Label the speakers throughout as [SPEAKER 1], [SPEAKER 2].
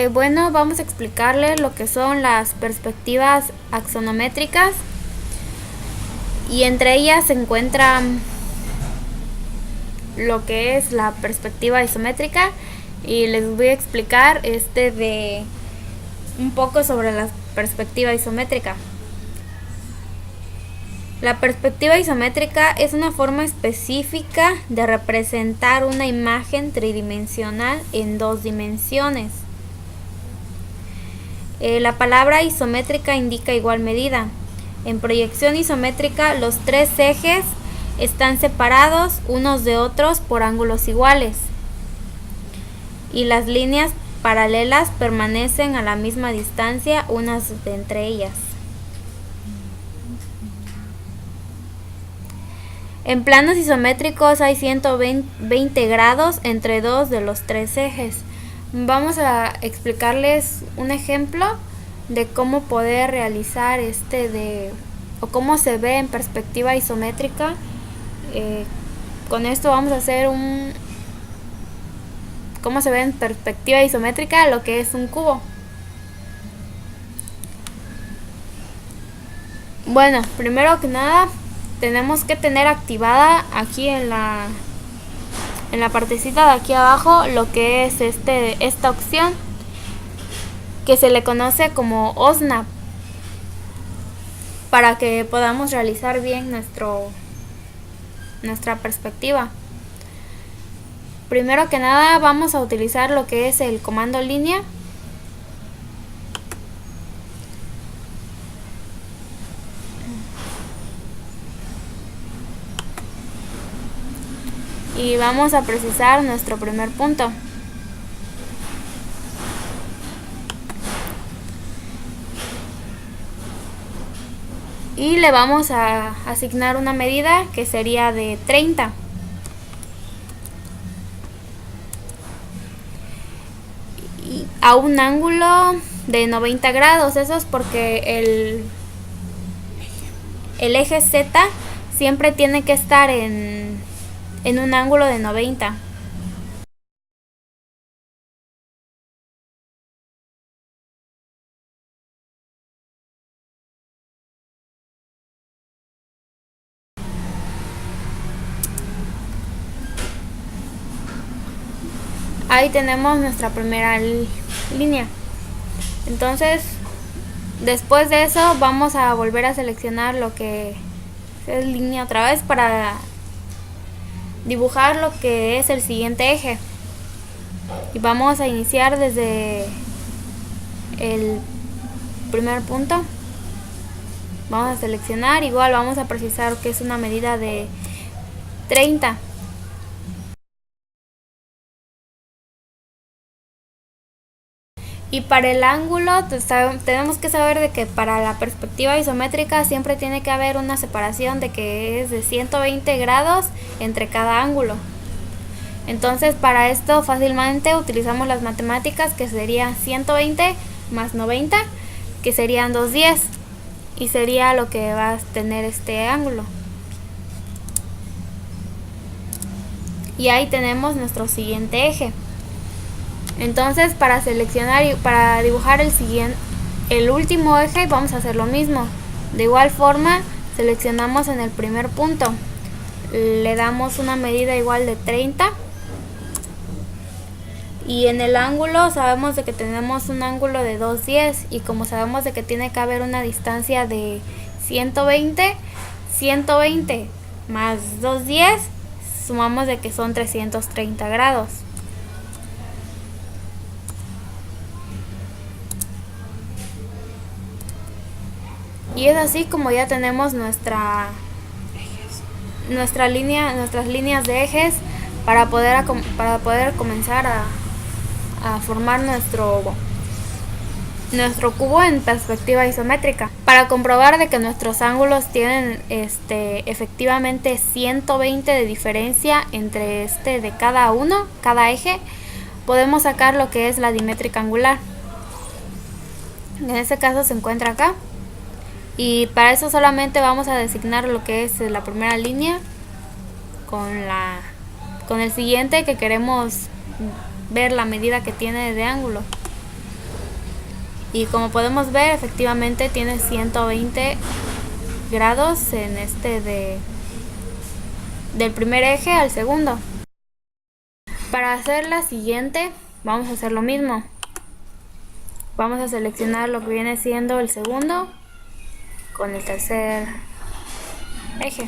[SPEAKER 1] Bueno, vamos a explicarles lo que son las perspectivas axonométricas, y entre ellas se encuentra lo que es la perspectiva isométrica, y les voy a explicar de un poco sobre la perspectiva isométrica. La perspectiva isométrica es una forma específica de representar una imagen tridimensional en dos dimensiones. La palabra isométrica indica igual medida. En proyección isométrica, los tres ejes están separados unos de otros por ángulos iguales, y las líneas paralelas permanecen a la misma distancia unas de entre ellas. En planos isométricos hay 120 grados entre dos de los tres ejes. Vamos a explicarles un ejemplo de cómo poder realizar o cómo se ve en perspectiva isométrica. Con esto vamos a hacer cómo se ve en perspectiva isométrica lo que es un cubo. Bueno, primero que nada tenemos que tener activada aquí en la partecita de aquí abajo lo que es esta opción que se le conoce como OSNAP, para que podamos realizar bien nuestra perspectiva. Primero que nada vamos a utilizar lo que es el comando línea. Y vamos a precisar nuestro primer punto. Y le vamos a asignar una medida que sería de 30. Y a un ángulo de 90 grados. Eso es porque el eje Z siempre tiene que estar en un ángulo de 90. Ahí tenemos nuestra primera línea. Entonces, después de eso vamos a volver a seleccionar lo que es línea otra vez para dibujar lo que es el siguiente eje. Y vamos a iniciar desde el primer punto. Vamos a seleccionar, igual vamos a precisar que es una medida de 30. Y para el ángulo tenemos que saber de que para la perspectiva isométrica siempre tiene que haber una separación de que es de 120 grados entre cada ángulo. Entonces para esto fácilmente utilizamos las matemáticas, que sería 120 más 90, que serían 210, y sería lo que va a tener este ángulo. Y ahí tenemos nuestro siguiente eje. Entonces para seleccionar y para dibujar el último eje vamos a hacer lo mismo. De igual forma seleccionamos en el primer punto, le damos una medida igual de 30, y en el ángulo sabemos de que tenemos un ángulo de 210, y como sabemos de que tiene que haber una distancia de 120 más 210, sumamos de que son 330 grados. Y es así como ya tenemos nuestras líneas de ejes para poder comenzar a formar nuestro cubo en perspectiva isométrica. Para comprobar de que nuestros ángulos tienen efectivamente 120 de diferencia entre de cada eje, podemos sacar lo que es la dimétrica angular. En este caso se encuentra acá. Y para eso solamente vamos a designar lo que es la primera línea con el siguiente que queremos ver la medida que tiene de ángulo. Y como podemos ver, efectivamente tiene 120 grados en del primer eje al segundo. Para hacer la siguiente vamos a hacer lo mismo. Vamos a seleccionar lo que viene siendo el segundo con el tercer eje.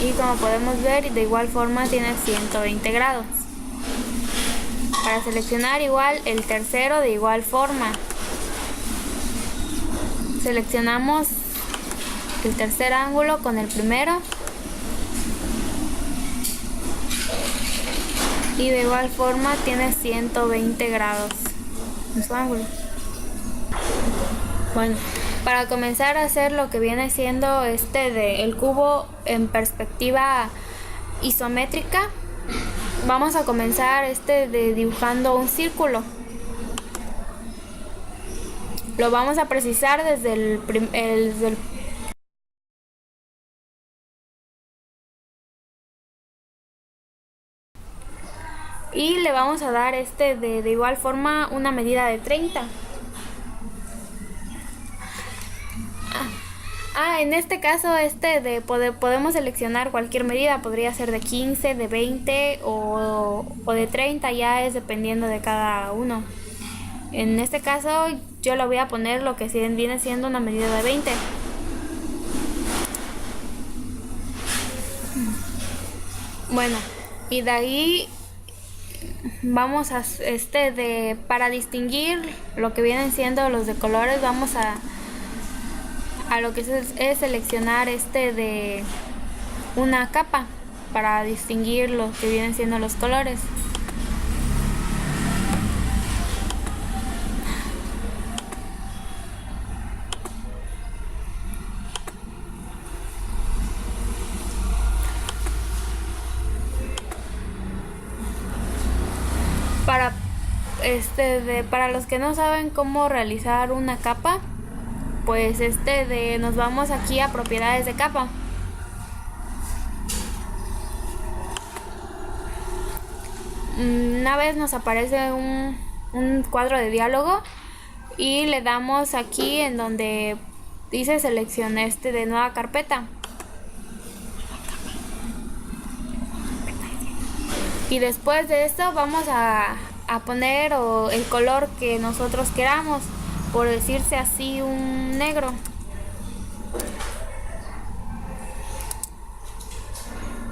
[SPEAKER 1] Y como podemos ver, de igual forma tiene 120 grados. Para seleccionar igual el tercero, de igual forma seleccionamos el tercer ángulo con el primero y de igual forma tiene 120 grados en su ángulo. Bueno, para comenzar a hacer lo que viene siendo el cubo en perspectiva isométrica, vamos a comenzar dibujando un círculo. Lo vamos a precisar desde el y le vamos a dar de igual forma una medida de 30. En este caso podemos seleccionar cualquier medida, podría ser de 15, de 20 o de 30, ya es dependiendo de cada uno. En este caso yo le voy a poner lo que viene siendo una medida de 20. Bueno, y de ahí vamos a para distinguir lo que vienen siendo los de colores, vamos a lo que es seleccionar de una capa para distinguir lo que vienen siendo los colores. Para los que no saben cómo realizar una capa, pues nos vamos aquí a propiedades de capa. Una vez nos aparece un cuadro de diálogo y le damos aquí en donde dice selección de nueva carpeta. Y después de esto vamos a poner el color que nosotros queramos, por decirse así, un negro.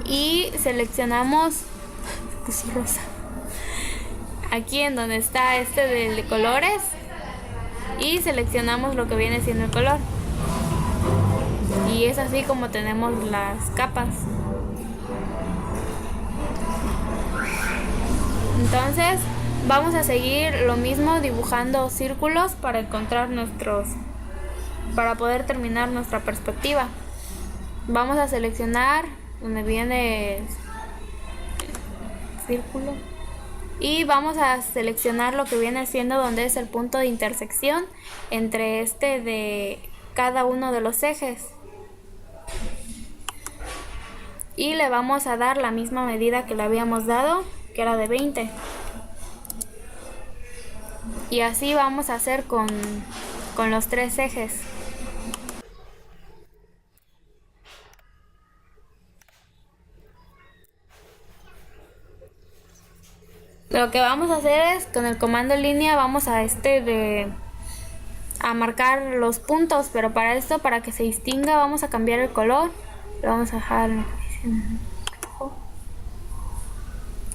[SPEAKER 1] Y seleccionamos rosa. Aquí en donde está de colores y seleccionamos lo que viene siendo el color. Y es así como tenemos las capas. Entonces vamos a seguir lo mismo dibujando círculos para encontrar para poder terminar nuestra perspectiva. Vamos a seleccionar donde viene el círculo y vamos a seleccionar lo que viene siendo donde es el punto de intersección entre de cada uno de los ejes. Y le vamos a dar la misma medida que le habíamos dado, que era de 20. Y así vamos a hacer con los tres ejes. Lo que vamos a hacer es con el comando en línea vamos a a marcar los puntos, pero para esto, para que se distinga, vamos a cambiar el color. Lo vamos a dejar rojo.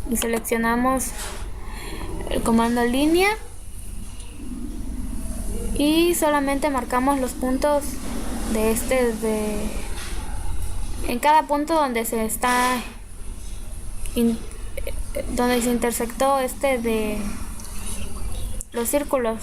[SPEAKER 1] Y seleccionamos el comando en línea y solamente marcamos los puntos en cada punto donde se intersectó de los círculos.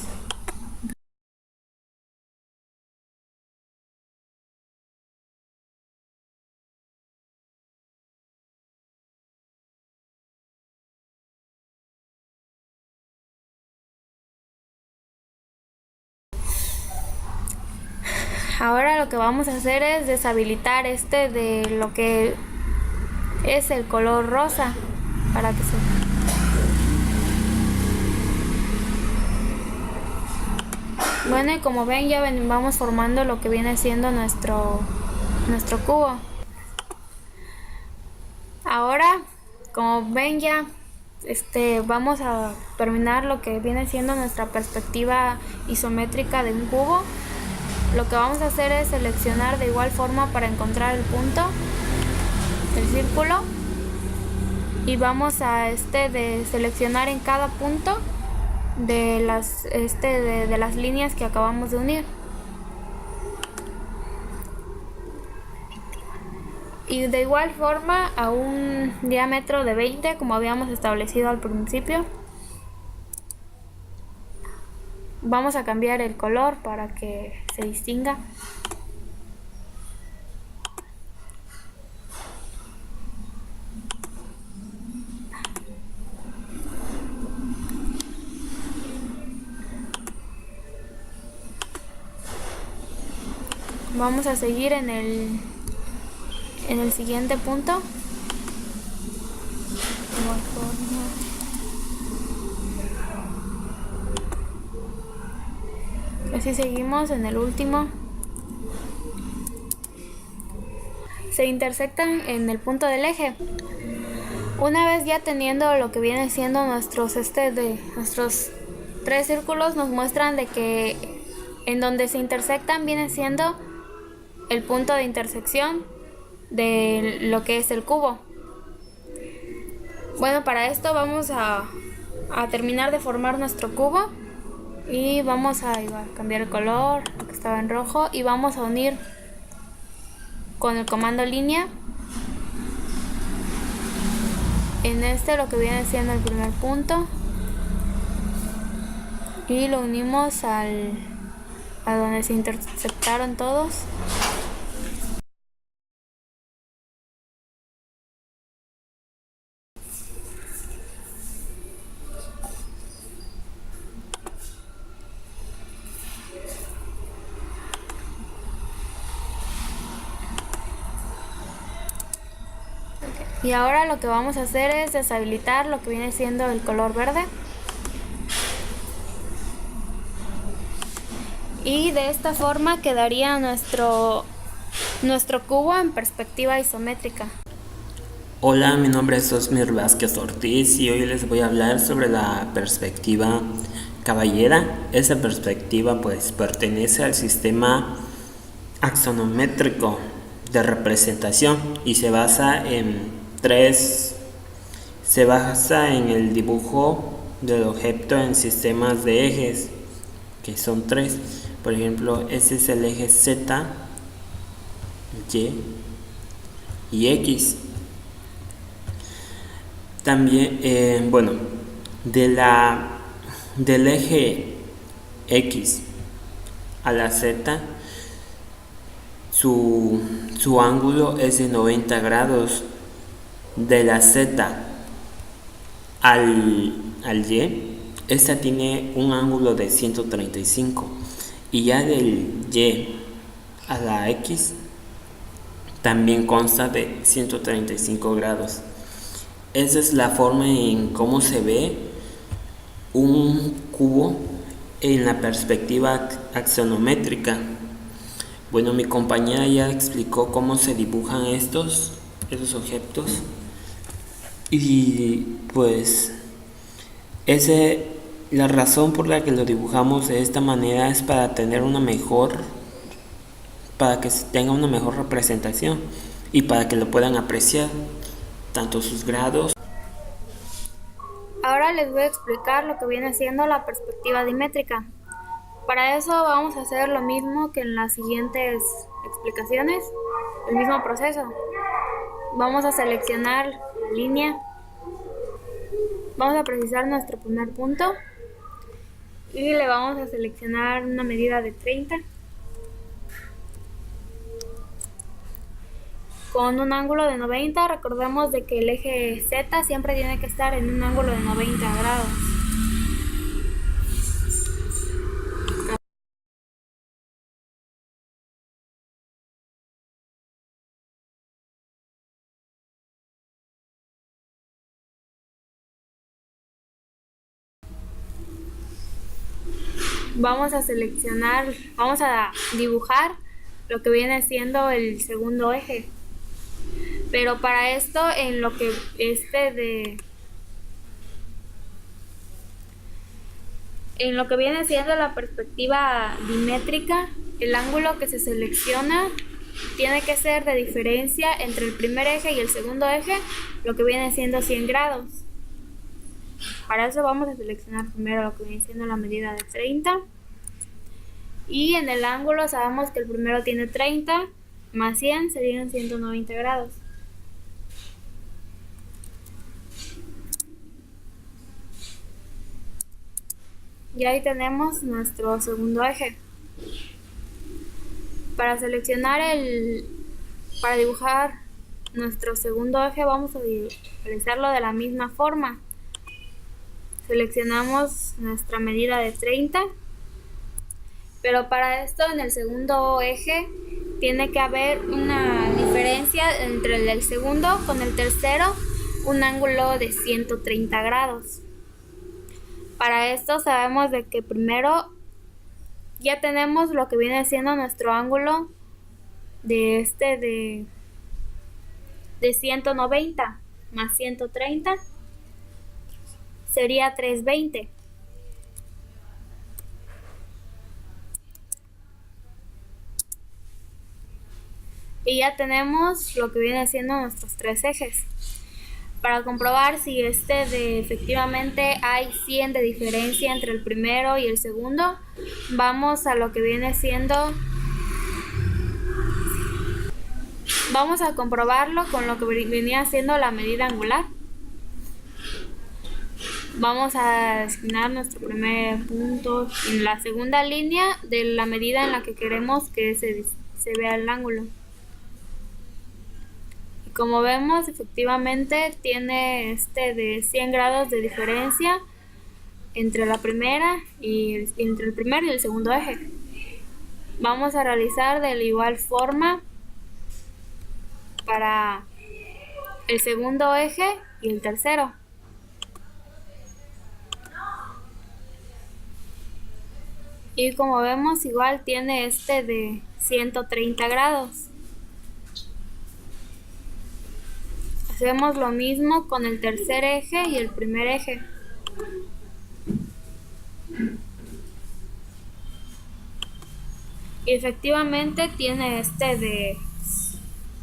[SPEAKER 1] Ahora lo que vamos a hacer es deshabilitar de lo que es el color rosa para que Bueno, y como ven, ya vamos formando lo que viene siendo nuestro cubo. Ahora, como ven ya, vamos a terminar lo que viene siendo nuestra perspectiva isométrica de un cubo. Lo que vamos a hacer es seleccionar de igual forma para encontrar el punto, el círculo, y vamos a de seleccionar en cada punto de las líneas que acabamos de unir. Y de igual forma a un diámetro de 20, como habíamos establecido al principio. Vamos a cambiar el color para que se distinga. Vamos a seguir en el siguiente punto. Así seguimos en el último. Se intersectan en el punto del eje. Una vez ya teniendo lo que viene siendo nuestros tres círculos, nos muestran de que en donde se intersectan viene siendo el punto de intersección de lo que es el cubo. Bueno, para esto vamos a terminar de formar nuestro cubo y vamos a cambiar el color, que estaba en rojo, y vamos a unir con el comando línea en lo que viene siendo el primer punto y lo unimos a donde se intersectaron todos. Y ahora lo que vamos a hacer es deshabilitar lo que viene siendo el color verde. Y de esta forma quedaría nuestro cubo en perspectiva isométrica.
[SPEAKER 2] Hola, mi nombre es Osmir Vázquez Ortiz y hoy les voy a hablar sobre la perspectiva caballera. Esa perspectiva pues pertenece al sistema axonométrico de representación y se basa en el dibujo del objeto en sistemas de ejes, que son tres. Por ejemplo, ese es el eje Z, Y y X. También, del eje X a la Z, su ángulo es de 90 grados. De la Z al Y, esta tiene un ángulo de 135. Y ya del Y a la X también consta de 135 grados. Esa es la forma en cómo se ve un cubo en la perspectiva axonométrica. Bueno, mi compañera ya explicó cómo se dibujan esos objetos, y pues la razón por la que lo dibujamos de esta manera es para que se tenga una mejor representación y para que lo puedan apreciar tanto sus grados.
[SPEAKER 1] Ahora les voy a explicar lo que viene siendo la perspectiva dimétrica. Para eso vamos a hacer lo mismo que en las siguientes explicaciones, el mismo proceso. Vamos a seleccionar la línea, vamos a precisar nuestro primer punto y le vamos a seleccionar una medida de 30 con un ángulo de 90. Recordemos de que el eje Z siempre tiene que estar en un ángulo de 90 grados. vamos a seleccionar, vamos a dibujar lo que viene siendo el segundo eje. Pero para esto, en lo que en lo que viene siendo la perspectiva dimétrica, el ángulo que se selecciona tiene que ser de diferencia entre el primer eje y el segundo eje, lo que viene siendo 100 grados. Para eso vamos a seleccionar primero lo que viene siendo la medida de 30. Y en el ángulo sabemos que el primero tiene 30 más 100 serían 190 grados. Y ahí tenemos nuestro segundo eje. Para dibujar nuestro segundo eje vamos a realizarlo de la misma forma. Seleccionamos nuestra medida de 30, pero para esto en el segundo eje tiene que haber una diferencia entre el segundo con el tercero, un ángulo de 130 grados. Para esto sabemos de que primero ya tenemos lo que viene siendo nuestro ángulo de 190 más 130 sería 320. Y ya tenemos lo que viene siendo nuestros tres ejes. Para comprobar si efectivamente hay 100 de diferencia entre el primero y el segundo, vamos a lo que viene siendo, vamos a comprobarlo con lo que venía siendo la medida angular. Vamos a designar nuestro primer punto en la segunda línea de la medida en la que queremos que se vea el ángulo. Como vemos, efectivamente tiene de 100 grados de diferencia entre la primera y entre el primer y el segundo eje. Vamos a realizar de la igual forma para el segundo eje y el tercero. Y como vemos, igual tiene de 130 grados. Hacemos lo mismo con el tercer eje y el primer eje. Y efectivamente tiene de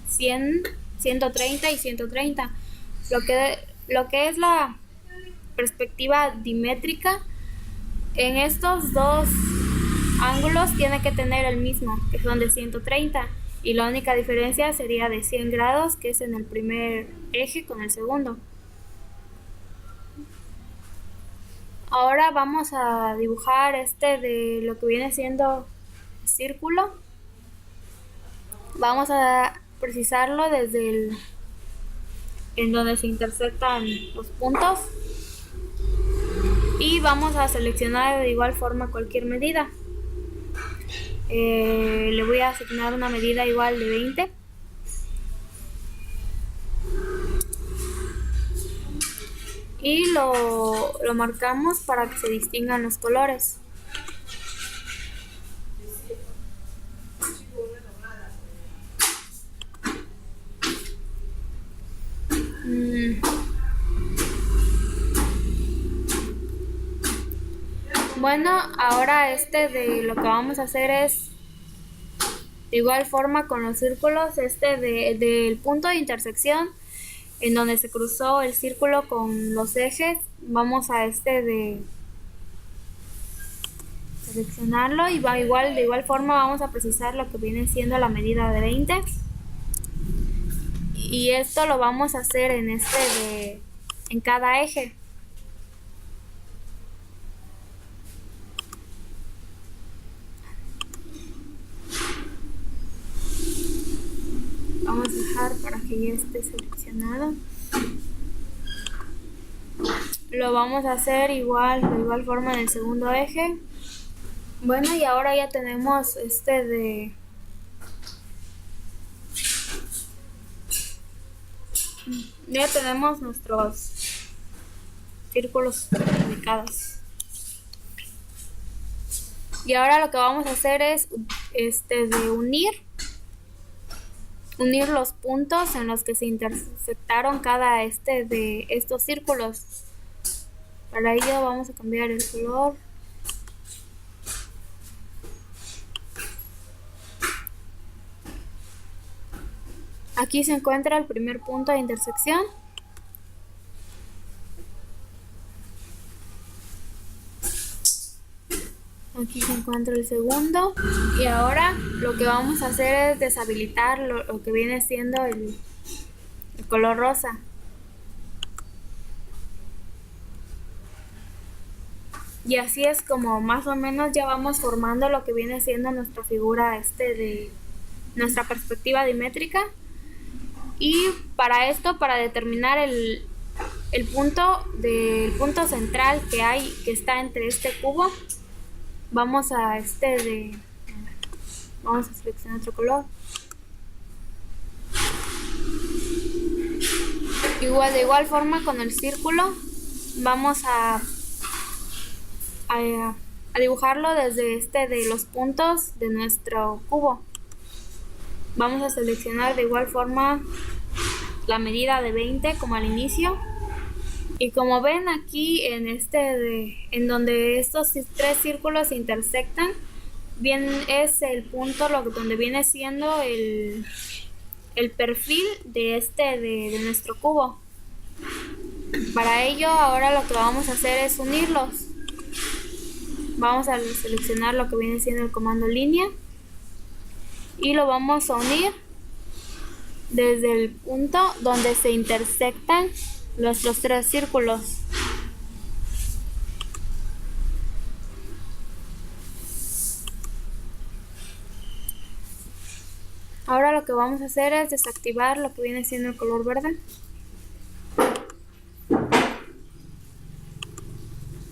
[SPEAKER 1] 100, 130 y 130. Lo que es la perspectiva dimétrica, en estos dos ángulos tiene que tener el mismo, que son de 130. Y la única diferencia sería de 100 grados, que es en el primer eje con el segundo. Ahora vamos a dibujar de lo que viene siendo círculo. Vamos a precisarlo desde en donde se intersectan los puntos. Y vamos a seleccionar de igual forma cualquier medida. Le voy a asignar una medida igual de 20. Y lo marcamos para que se distingan los colores. Bueno, ahora de lo que vamos a hacer es de igual forma con los círculos, del punto de intersección en donde se cruzó el círculo con los ejes, vamos a de seleccionarlo y de igual forma vamos a precisar lo que viene siendo la medida de 20. Y esto lo vamos a hacer en cada eje. Vamos a dejar para que ya esté seleccionado. Lo vamos a hacer de igual forma en el segundo eje. Bueno, y ahora ya tenemos ya tenemos nuestros círculos ubicados. Y ahora lo que vamos a hacer es de unir los puntos en los que se intersectaron cada de estos círculos. Para ello vamos a cambiar el color. Aquí se encuentra el primer punto de intersección. Aquí se encuentra el segundo. Y ahora lo que vamos a hacer es deshabilitar lo que viene siendo el color rosa. Y así es como más o menos ya vamos formando lo que viene siendo nuestra figura de nuestra perspectiva dimétrica. Y para esto, para determinar el punto central que está entre este cubo, vamos a vamos a seleccionar otro color. De igual forma con el círculo vamos a dibujarlo desde de los puntos de nuestro cubo. Vamos a seleccionar de igual forma la medida de 20 como al inicio. Y como ven aquí en donde estos tres círculos se intersectan, bien es el punto donde viene siendo el perfil de nuestro cubo. Para ello ahora lo que vamos a hacer es unirlos. Vamos a seleccionar lo que viene siendo el comando línea y lo vamos a unir desde el punto donde se intersectan los tres círculos. Ahora lo que vamos a hacer es desactivar lo que viene siendo el color verde.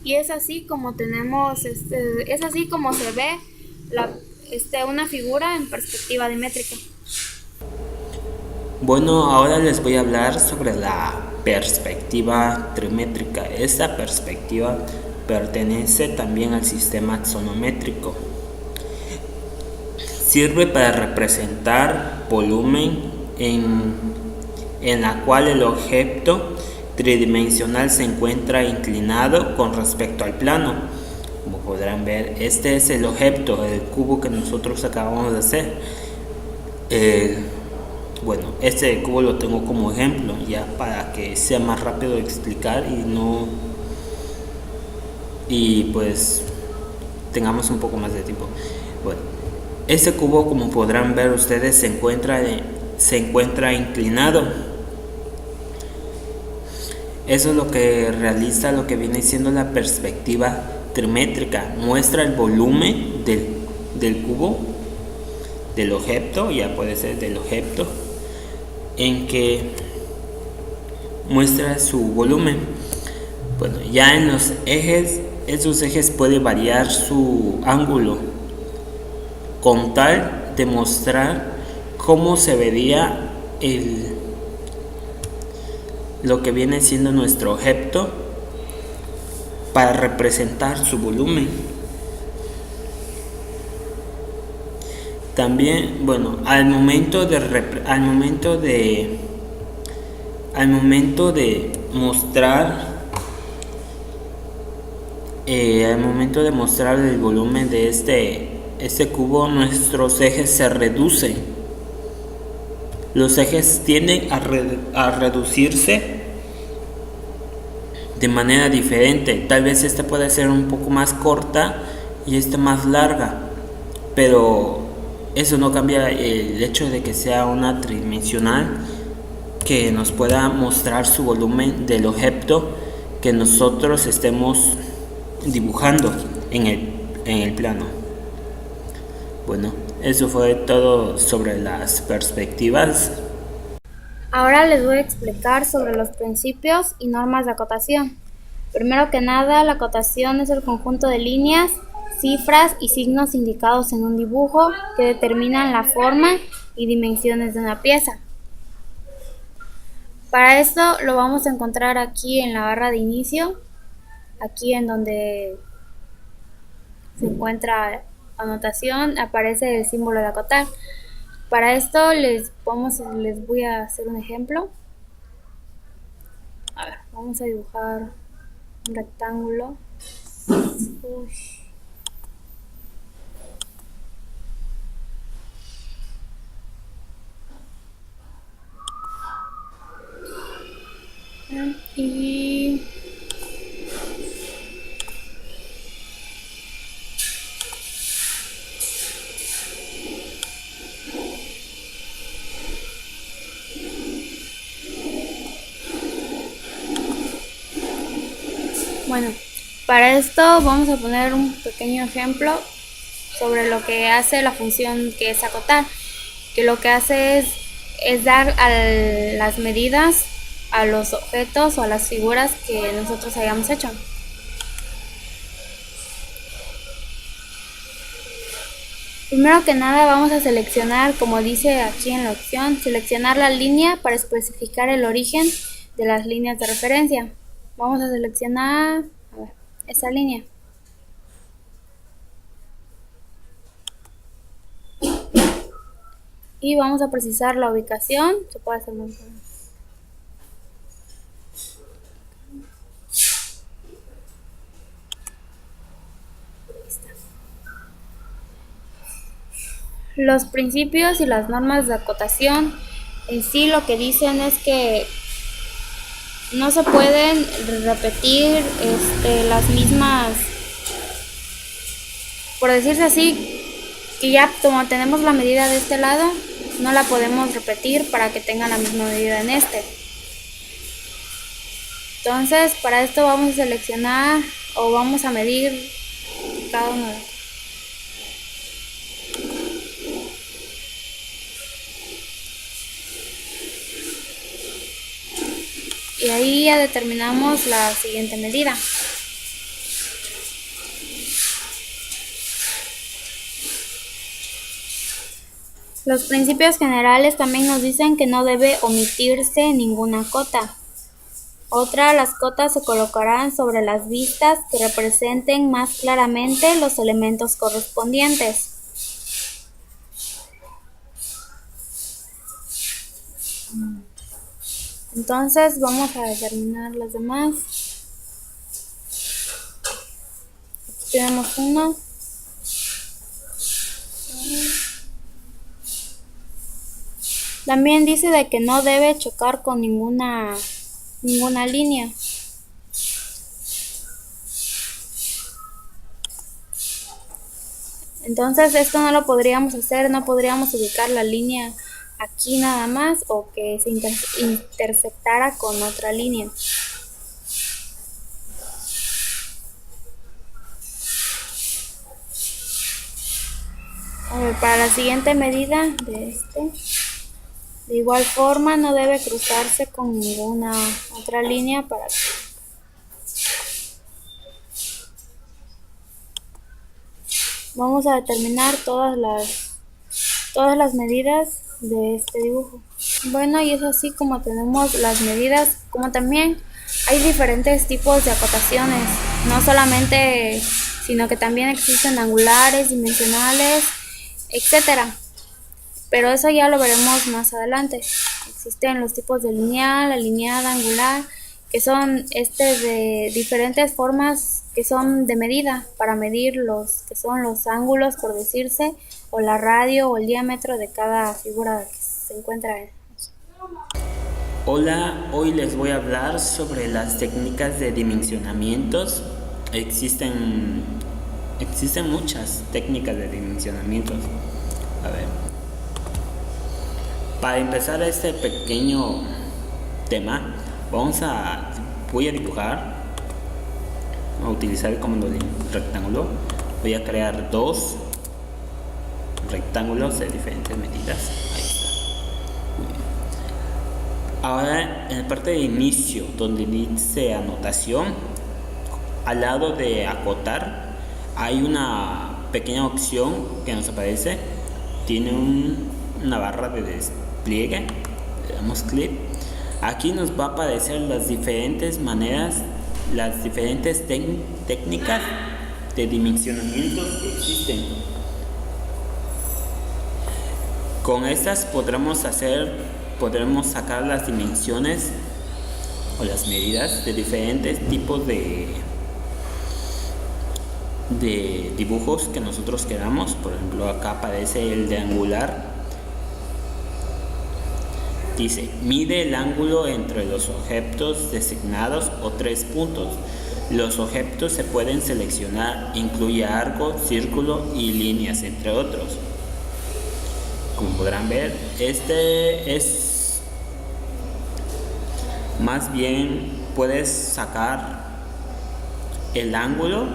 [SPEAKER 1] Y es así como tenemos, es así como se ve una figura en perspectiva dimétrica.
[SPEAKER 2] Bueno, ahora les voy a hablar sobre la perspectiva trimétrica. Esta perspectiva pertenece también al sistema axonométrico. Sirve para representar volumen en la cual el objeto tridimensional se encuentra inclinado con respecto al plano. Como podrán ver, este es el objeto, el cubo que nosotros acabamos de hacer. Bueno, este cubo lo tengo como ejemplo ya para que sea más rápido de explicar y pues tengamos un poco más de tiempo. Bueno, este cubo, como podrán ver ustedes, se encuentra inclinado. Eso es lo que realiza lo que viene siendo la perspectiva trimétrica. Muestra el volumen del cubo, del objeto, ya puede ser del objeto, en que muestra su volumen. Bueno, ya en los ejes, esos ejes puede variar su ángulo con tal de mostrar cómo se vería lo que viene siendo nuestro objeto para representar su volumen. También, bueno, al momento de mostrar el volumen de este cubo, nuestros ejes se reducen. Los ejes tienden a reducirse de manera diferente. Tal vez esta puede ser un poco más corta y esta más larga, pero eso no cambia el hecho de que sea una tridimensional que nos pueda mostrar su volumen del objeto que nosotros estemos dibujando en el plano. Bueno, eso fue todo sobre las perspectivas.
[SPEAKER 1] Ahora les voy a explicar sobre los principios y normas de acotación. Primero que nada, la acotación es el conjunto de líneas, cifras y signos indicados en un dibujo que determinan la forma y dimensiones de una pieza. Para esto lo vamos a encontrar aquí en la barra de inicio, aquí en donde se encuentra anotación, aparece el símbolo de acotar. Para esto les voy a hacer un ejemplo. A ver, vamos a dibujar un rectángulo. Uy. Y bueno, para esto vamos a poner un pequeño ejemplo sobre lo que hace la función que es acotar, que lo que hace es dar las medidas a los objetos o a las figuras que nosotros hayamos hecho. Primero que nada vamos a seleccionar, como dice aquí en la opción, seleccionar la línea para especificar el origen de las líneas de referencia. Vamos a seleccionar esa línea. Y vamos a precisar la ubicación. Se puede hacer más. Los principios y las normas de acotación en sí lo que dicen es que no se pueden repetir las mismas, por decirse así, que ya como tenemos la medida de este lado, no la podemos repetir para que tenga la misma medida en este. Entonces, para esto vamos a seleccionar o vamos a medir cada uno de estos. Y ahí ya determinamos la siguiente medida. Los principios generales también nos dicen que no debe omitirse ninguna cota. Otra, las cotas se colocarán sobre las vistas que representen más claramente los elementos correspondientes. Entonces vamos a determinar las demás. Aquí tenemos uno. También dice de que no debe chocar con ninguna línea. Entonces esto no lo podríamos hacer, no podríamos ubicar la línea aquí nada más o que se intersectara con otra línea. A ver, para la siguiente medida de igual forma no debe cruzarse con ninguna otra línea para que vamos a determinar todas las medidas de este dibujo. Bueno, y es así como tenemos las medidas, como también hay diferentes tipos de acotaciones, no solamente, sino que también existen angulares, dimensionales, etcétera. Pero eso ya lo veremos más adelante. Existen los tipos de lineal, alineada, angular, que son de diferentes formas que son de medida para medir los que son los ángulos, por decirse, o la radio o el diámetro de cada figura que se encuentra en.
[SPEAKER 2] Hola, hoy les voy a hablar sobre las técnicas de dimensionamientos. Existen muchas técnicas de dimensionamientos. A ver, para empezar este pequeño tema, voy a dibujar, a utilizar como rectángulo. Voy a crear dos rectángulos de diferentes medidas. Ahí está. Muy bien. Ahora en la parte de inicio, donde dice anotación, al lado de acotar hay una pequeña opción que nos aparece. Tiene una barra de despliegue. Le damos clic. Aquí nos va a aparecer las diferentes maneras, las diferentes técnicas de dimensionamientos que existen. Con estas podremos sacar las dimensiones o las medidas de diferentes tipos de dibujos que nosotros queramos. Por ejemplo, acá aparece el de angular. Dice, mide el ángulo entre los objetos designados o 3 puntos. Los objetos se pueden seleccionar, incluye arco, círculo y líneas, entre otros. Como podrán ver, este es más bien, puedes sacar el ángulo,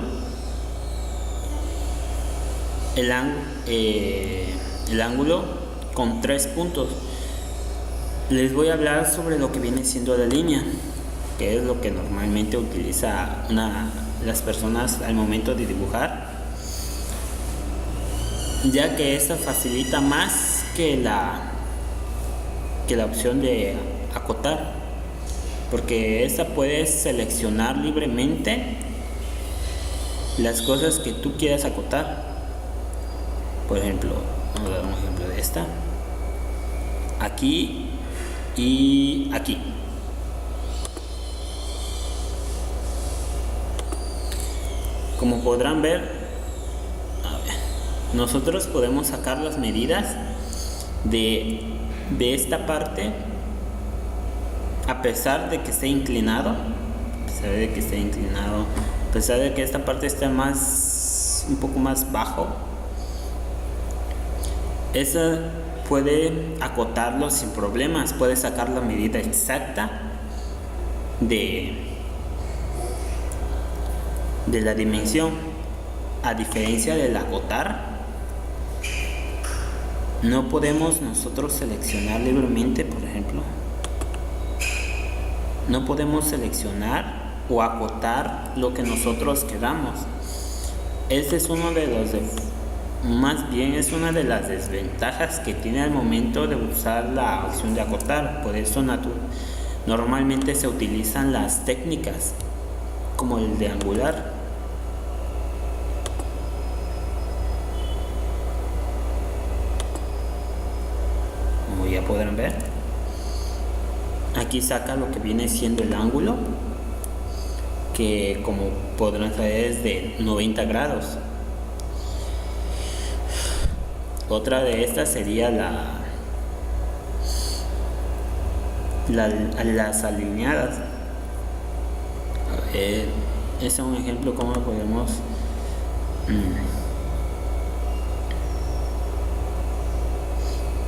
[SPEAKER 2] el ángulo con 3 puntos. Les voy a hablar sobre lo que viene siendo la línea, que es lo que normalmente utiliza las personas al momento de dibujar, ya que esta facilita más que la opción de acotar, porque esta puedes seleccionar libremente las cosas que tú quieras acotar. Por ejemplo, vamos a dar un ejemplo de esta, aquí y aquí. Como podrán ver, nosotros podemos sacar las medidas de esta parte, a pesar de que esté inclinado, a pesar de que esta parte esté un poco más bajo. Esa puede acotarlo sin problemas, puede sacar la medida exacta de la dimensión. A diferencia del acotar, no podemos nosotros seleccionar libremente. Por ejemplo, no podemos seleccionar o acotar lo que nosotros queramos. Este es uno de los más bien es una de las desventajas que tiene al momento de usar la opción de acotar. Por eso normalmente se utilizan las técnicas como el de angular. Como ya podrán ver, aquí saca lo que viene siendo el ángulo, que como podrán saber es de 90 grados. Otra de estas sería las alineadas. A ver, ese es un ejemplo cómo lo podemos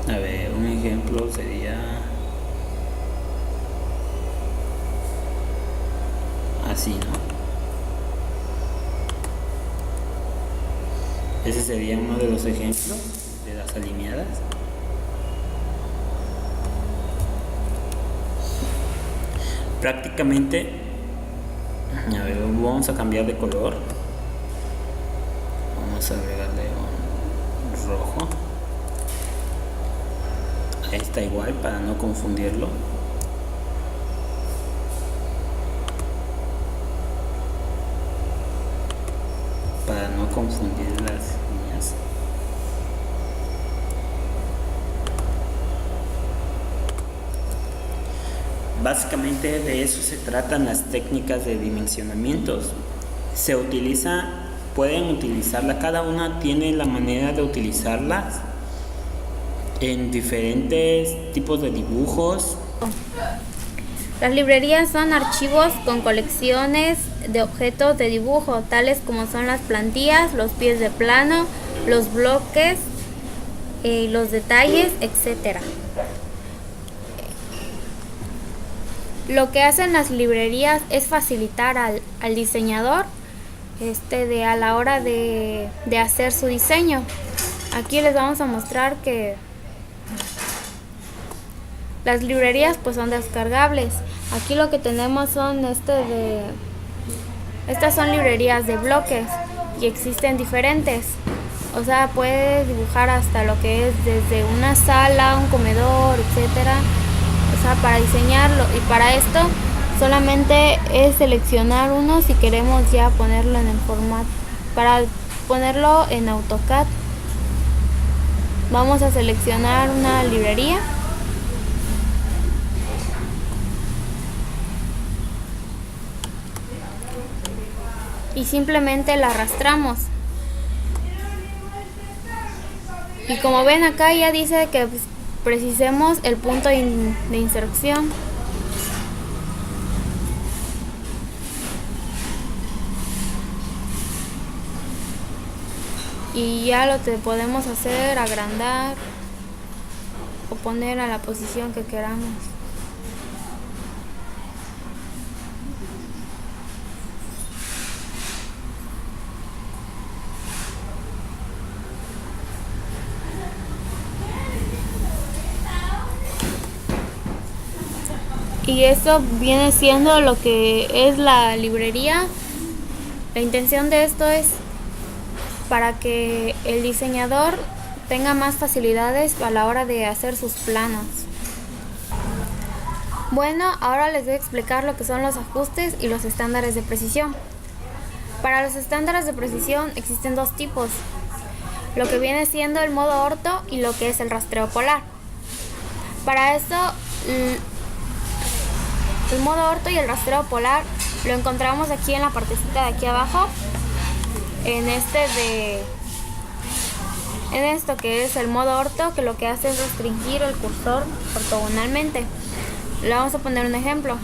[SPEAKER 2] a ver, un ejemplo sería así, ¿no? Ese sería uno de los ejemplos de las alineadas. Prácticamente, a ver, vamos a cambiar de color. Vamos a agregarle un rojo. Ahí está igual para no confundirlo. Para no confundir las líneas. Básicamente de eso se tratan las técnicas de dimensionamientos. Pueden utilizarla, cada una tiene la manera de utilizarlas en diferentes tipos de dibujos.
[SPEAKER 1] Las librerías son archivos con colecciones de objetos de dibujo, tales como son las plantillas, los pies de plano, los bloques, los detalles, etc. Lo que hacen las librerías es facilitar al diseñador a la hora de hacer su diseño. Aquí les vamos a mostrar que las librerías pues son descargables. Aquí lo que tenemos son estas son librerías de bloques y existen diferentes. O sea, puedes dibujar hasta lo que es desde una sala, un comedor, etcétera. O sea, para diseñarlo, y para esto solamente es seleccionar uno si queremos ya ponerlo en el formato Para ponerlo en AutoCAD, vamos a seleccionar una librería. Y simplemente la arrastramos. Y como ven acá ya dice que precisemos el punto de inserción. Y ya lo que podemos hacer, agrandar o poner a la posición que queramos. Y eso viene siendo lo que es la librería. La intención de esto es para que el diseñador tenga más facilidades a la hora de hacer sus planos. Bueno, ahora les voy a explicar lo que son los ajustes y los estándares de precisión. Para los estándares de precisión existen dos tipos, lo que viene siendo el modo orto y lo que es el rastreo polar. Para eso, el modo orto y el rastreo polar lo encontramos aquí en la partecita de aquí abajo, en esto que es el modo orto, que lo que hace es restringir el cursor ortogonalmente. Le vamos a poner un ejemplo.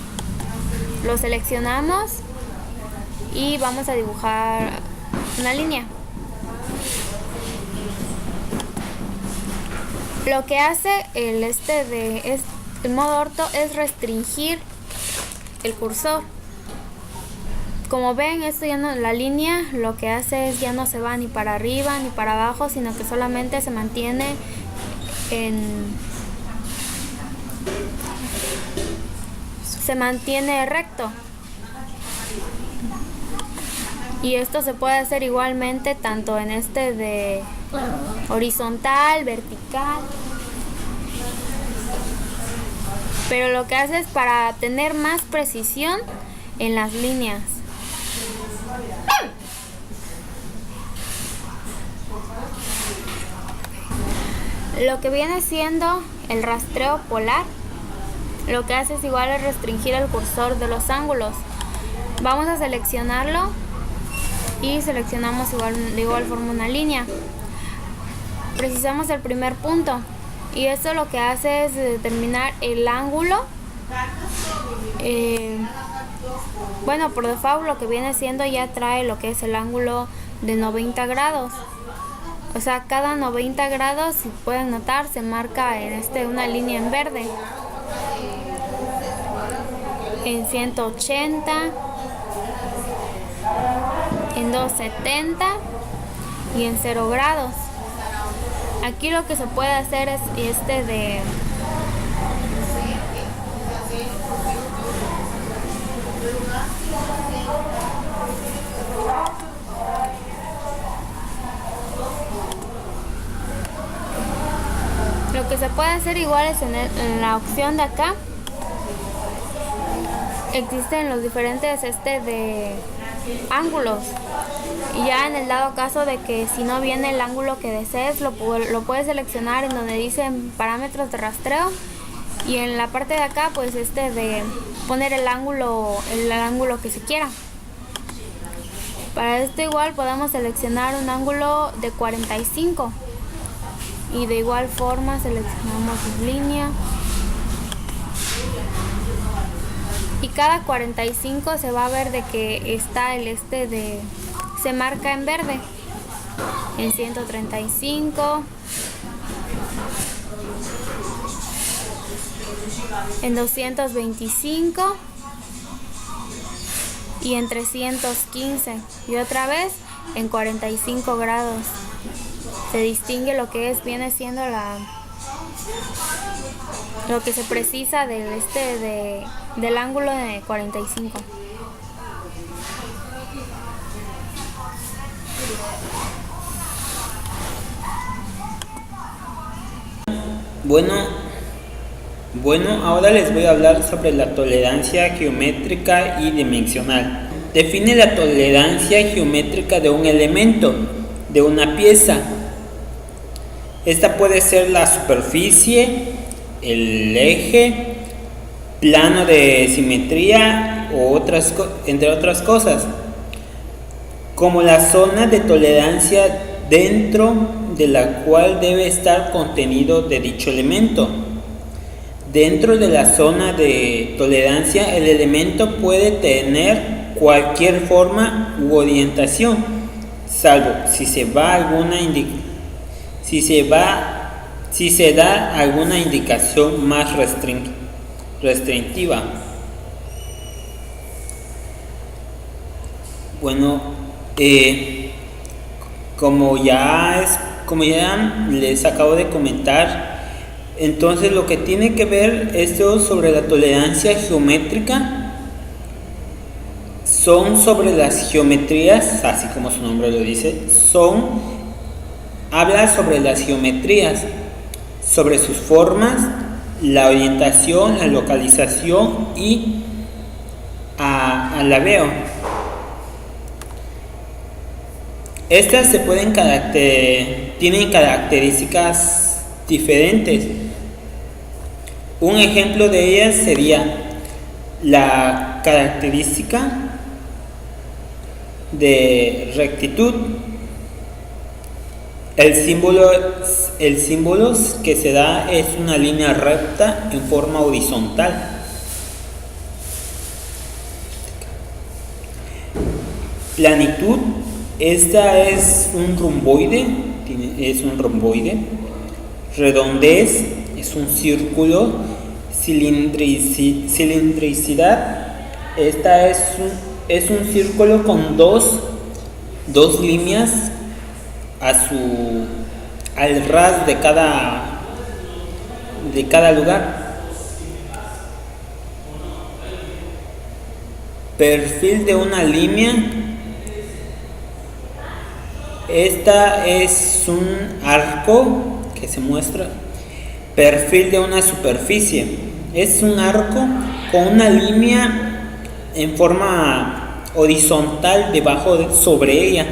[SPEAKER 1] Lo seleccionamos y vamos a dibujar una línea. Lo que hace el modo orto es restringir el cursor. Como ven, esto ya no, la línea lo que hace es ya no se va ni para arriba ni para abajo, sino que solamente se mantiene recto. Y esto se puede hacer igualmente tanto en de horizontal, vertical. Pero lo que hace es para tener más precisión en las líneas. Lo que viene siendo el rastreo polar, lo que hace es igual a restringir el cursor de los ángulos. Vamos a seleccionarlo y seleccionamos de igual forma una línea. Precisamos el primer punto y eso lo que hace es determinar el ángulo. Bueno, por default lo que viene siendo ya trae lo que es el ángulo de 90 grados. O sea, cada 90 grados, si pueden notar, se marca en una línea en verde. En 180, en 270 y en 0 grados. Aquí lo que se puede hacer es lo que se puede hacer igual es en la opción de acá. Existen los diferentes de ángulos. Y ya en el dado caso de que si no viene el ángulo que desees, lo puedes seleccionar en donde dicen parámetros de rastreo. Y en la parte de acá, pues de poner el ángulo que se quiera. Para esto igual podemos seleccionar un ángulo de 45. Y de igual forma seleccionamos línea. Y cada 45 se va a ver de que está se marca en verde. En 135. En 225. Y en 315. Y otra vez en 45 grados. Se distingue lo que viene siendo lo que se precisa del ángulo de 45.
[SPEAKER 2] Bueno, ahora les voy a hablar sobre la tolerancia geométrica y dimensional. define la tolerancia geométrica de un elemento, de una pieza. Esta puede ser la superficie, el eje, plano de simetría o entre otras cosas, como la zona de tolerancia dentro de la cual debe estar contenido de dicho elemento. Dentro de la zona de tolerancia, el elemento puede tener cualquier forma u orientación, salvo si se da alguna indicación más restrictiva. Bueno, como ya les acabo de comentar, entonces lo que tiene que ver esto sobre la tolerancia geométrica son sobre las geometrías, así como su nombre lo dice, habla sobre las geometrías, sobre sus formas, la orientación, la localización y alabeo. Estas tienen características diferentes. Un ejemplo de ellas sería la característica de rectitud. El símbolo que se da es una línea recta en forma horizontal. Planitud, esta es un romboide. Redondez es un círculo. Cilindricidad, esta es un círculo con dos líneas al ras de cada lugar. Perfil de una línea, esta es un arco que se muestra. Perfil de una superficie, es un arco con una línea en forma horizontal sobre ella.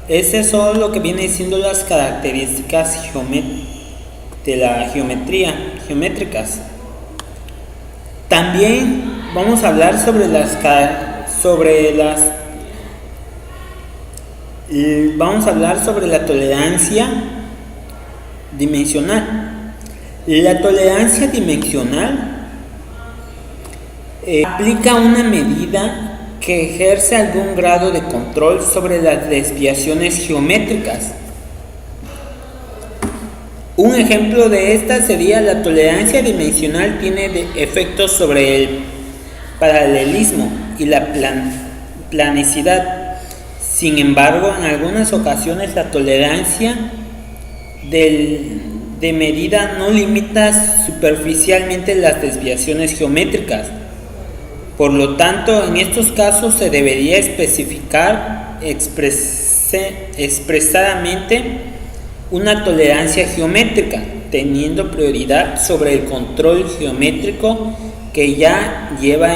[SPEAKER 2] Ese son lo que viene siendo las características de la geométricas. También vamos a hablar sobre la tolerancia dimensional. La tolerancia dimensional aplica una medida que ejerce algún grado de control sobre las desviaciones geométricas. Un ejemplo de esta sería la tolerancia dimensional tiene efectos sobre el paralelismo y la planicidad. Sin embargo, en algunas ocasiones la tolerancia de medida no limita superficialmente las desviaciones geométricas. Por lo tanto, en estos casos se debería especificar expresadamente una tolerancia geométrica, teniendo prioridad sobre el control geométrico que ya lleva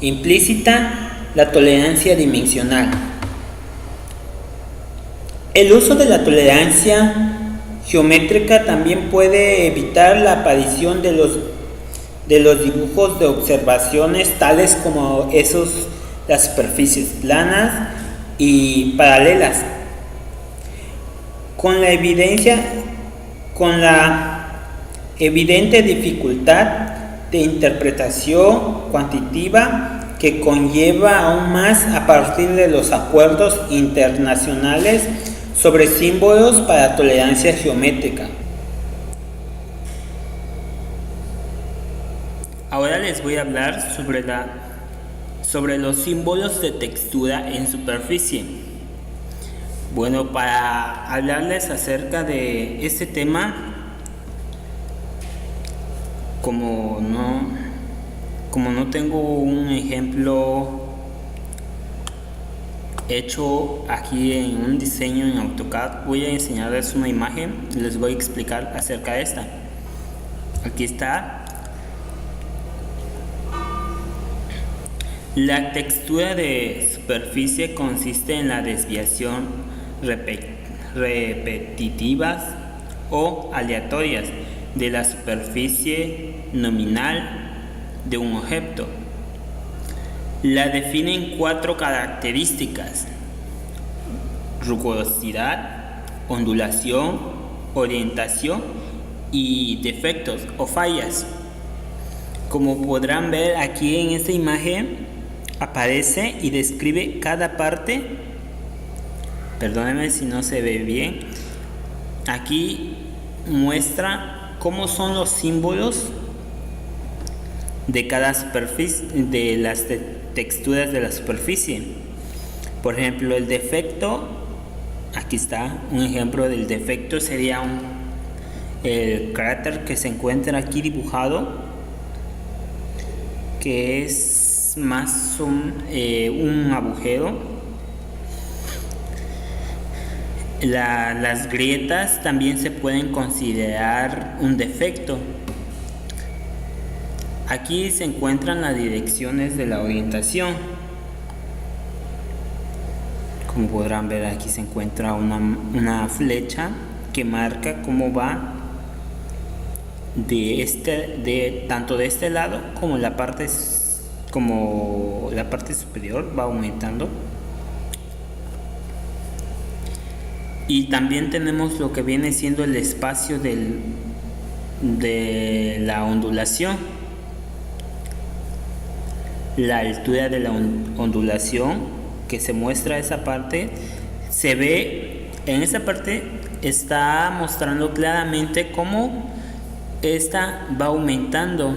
[SPEAKER 2] implícita la tolerancia dimensional. El uso de la tolerancia geométrica también puede evitar la aparición de los dibujos de observaciones tales como las superficies planas y paralelas, con la evidente dificultad de interpretación cuantitativa que conlleva aún más a partir de los acuerdos internacionales sobre símbolos para tolerancia geométrica. Ahora les voy a hablar sobre los símbolos de textura en superficie. Bueno, para hablarles acerca de este tema, como no tengo un ejemplo hecho aquí en un diseño en AutoCAD, voy a enseñarles una imagen y les voy a explicar acerca de esta. Aquí está. La textura de superficie consiste en la desviación repetitivas o aleatorias de la superficie nominal de un objeto. La definen 4 características: rugosidad, ondulación, orientación y defectos o fallas. Como podrán ver aquí en esta imagen, aparece y describe cada parte. Perdónenme si no se ve bien. Aquí muestra cómo son los símbolos de cada superficie, de las texturas de la superficie. Por ejemplo, el defecto, aquí está un ejemplo del defecto, sería el cráter que se encuentra aquí dibujado, que es más un agujero. Las grietas también se pueden considerar un defecto. Aquí se encuentran las direcciones de la orientación. Como podrán ver, aquí se encuentra una flecha que marca cómo va tanto de este lado como la parte superior va aumentando. Y también tenemos lo que viene siendo el espacio de la ondulación. La altura de la ondulación que se muestra esa parte, se ve en esa parte, está mostrando claramente cómo esta va aumentando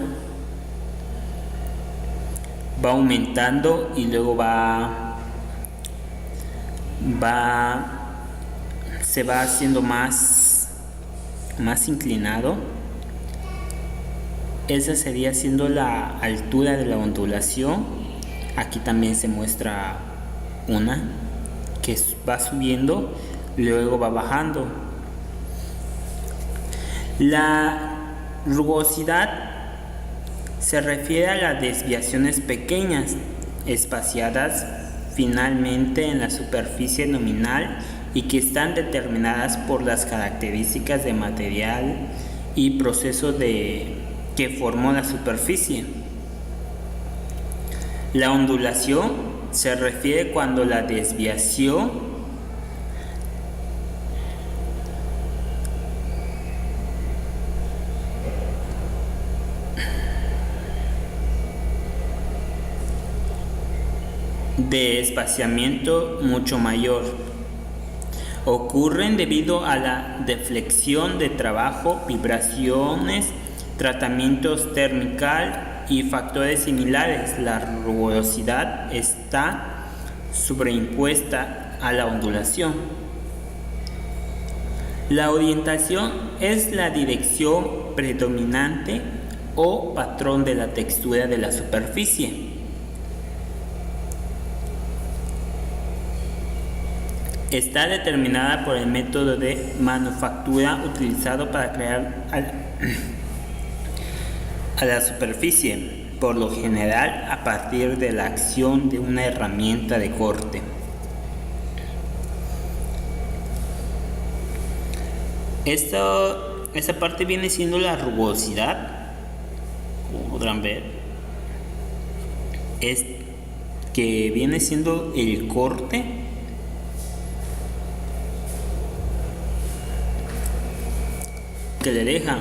[SPEAKER 2] y luego se va haciendo más inclinado. Esa sería siendo la altura de la ondulación. Aquí también se muestra una que va subiendo, luego va bajando. La rugosidad se refiere a las desviaciones pequeñas, espaciadas finalmente en la superficie nominal y que están determinadas por las características de material y proceso que formó la superficie. La ondulación se refiere cuando la desviación de espaciamiento mucho mayor ocurren debido a la deflexión de trabajo, vibraciones, tratamientos térmical y factores similares. La rugosidad está sobreimpuesta a la ondulación. La orientación es la dirección predominante o patrón de la textura de la superficie. Está determinada por el método de manufactura utilizado para crear a la superficie, por lo general a partir de la acción de una herramienta de corte. Esta parte viene siendo la rugosidad, como podrán ver, es que viene siendo el corte que le deja,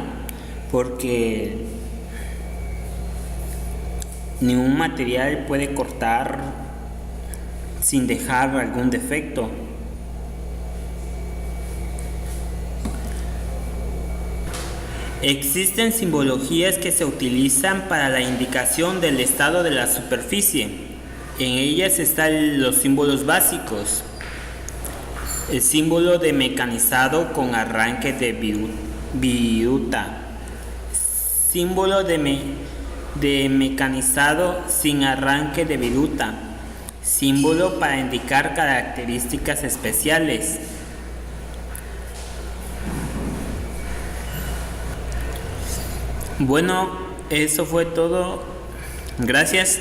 [SPEAKER 2] porque ningún material puede cortar sin dejar algún defecto. Existen simbologías que se utilizan para la indicación del estado de la superficie. En ellas están los símbolos básicos. El símbolo de mecanizado con arranque de viruta. Símbolo de mecanizado sin arranque de viruta. Símbolo para indicar características especiales. Bueno, eso fue todo. Gracias.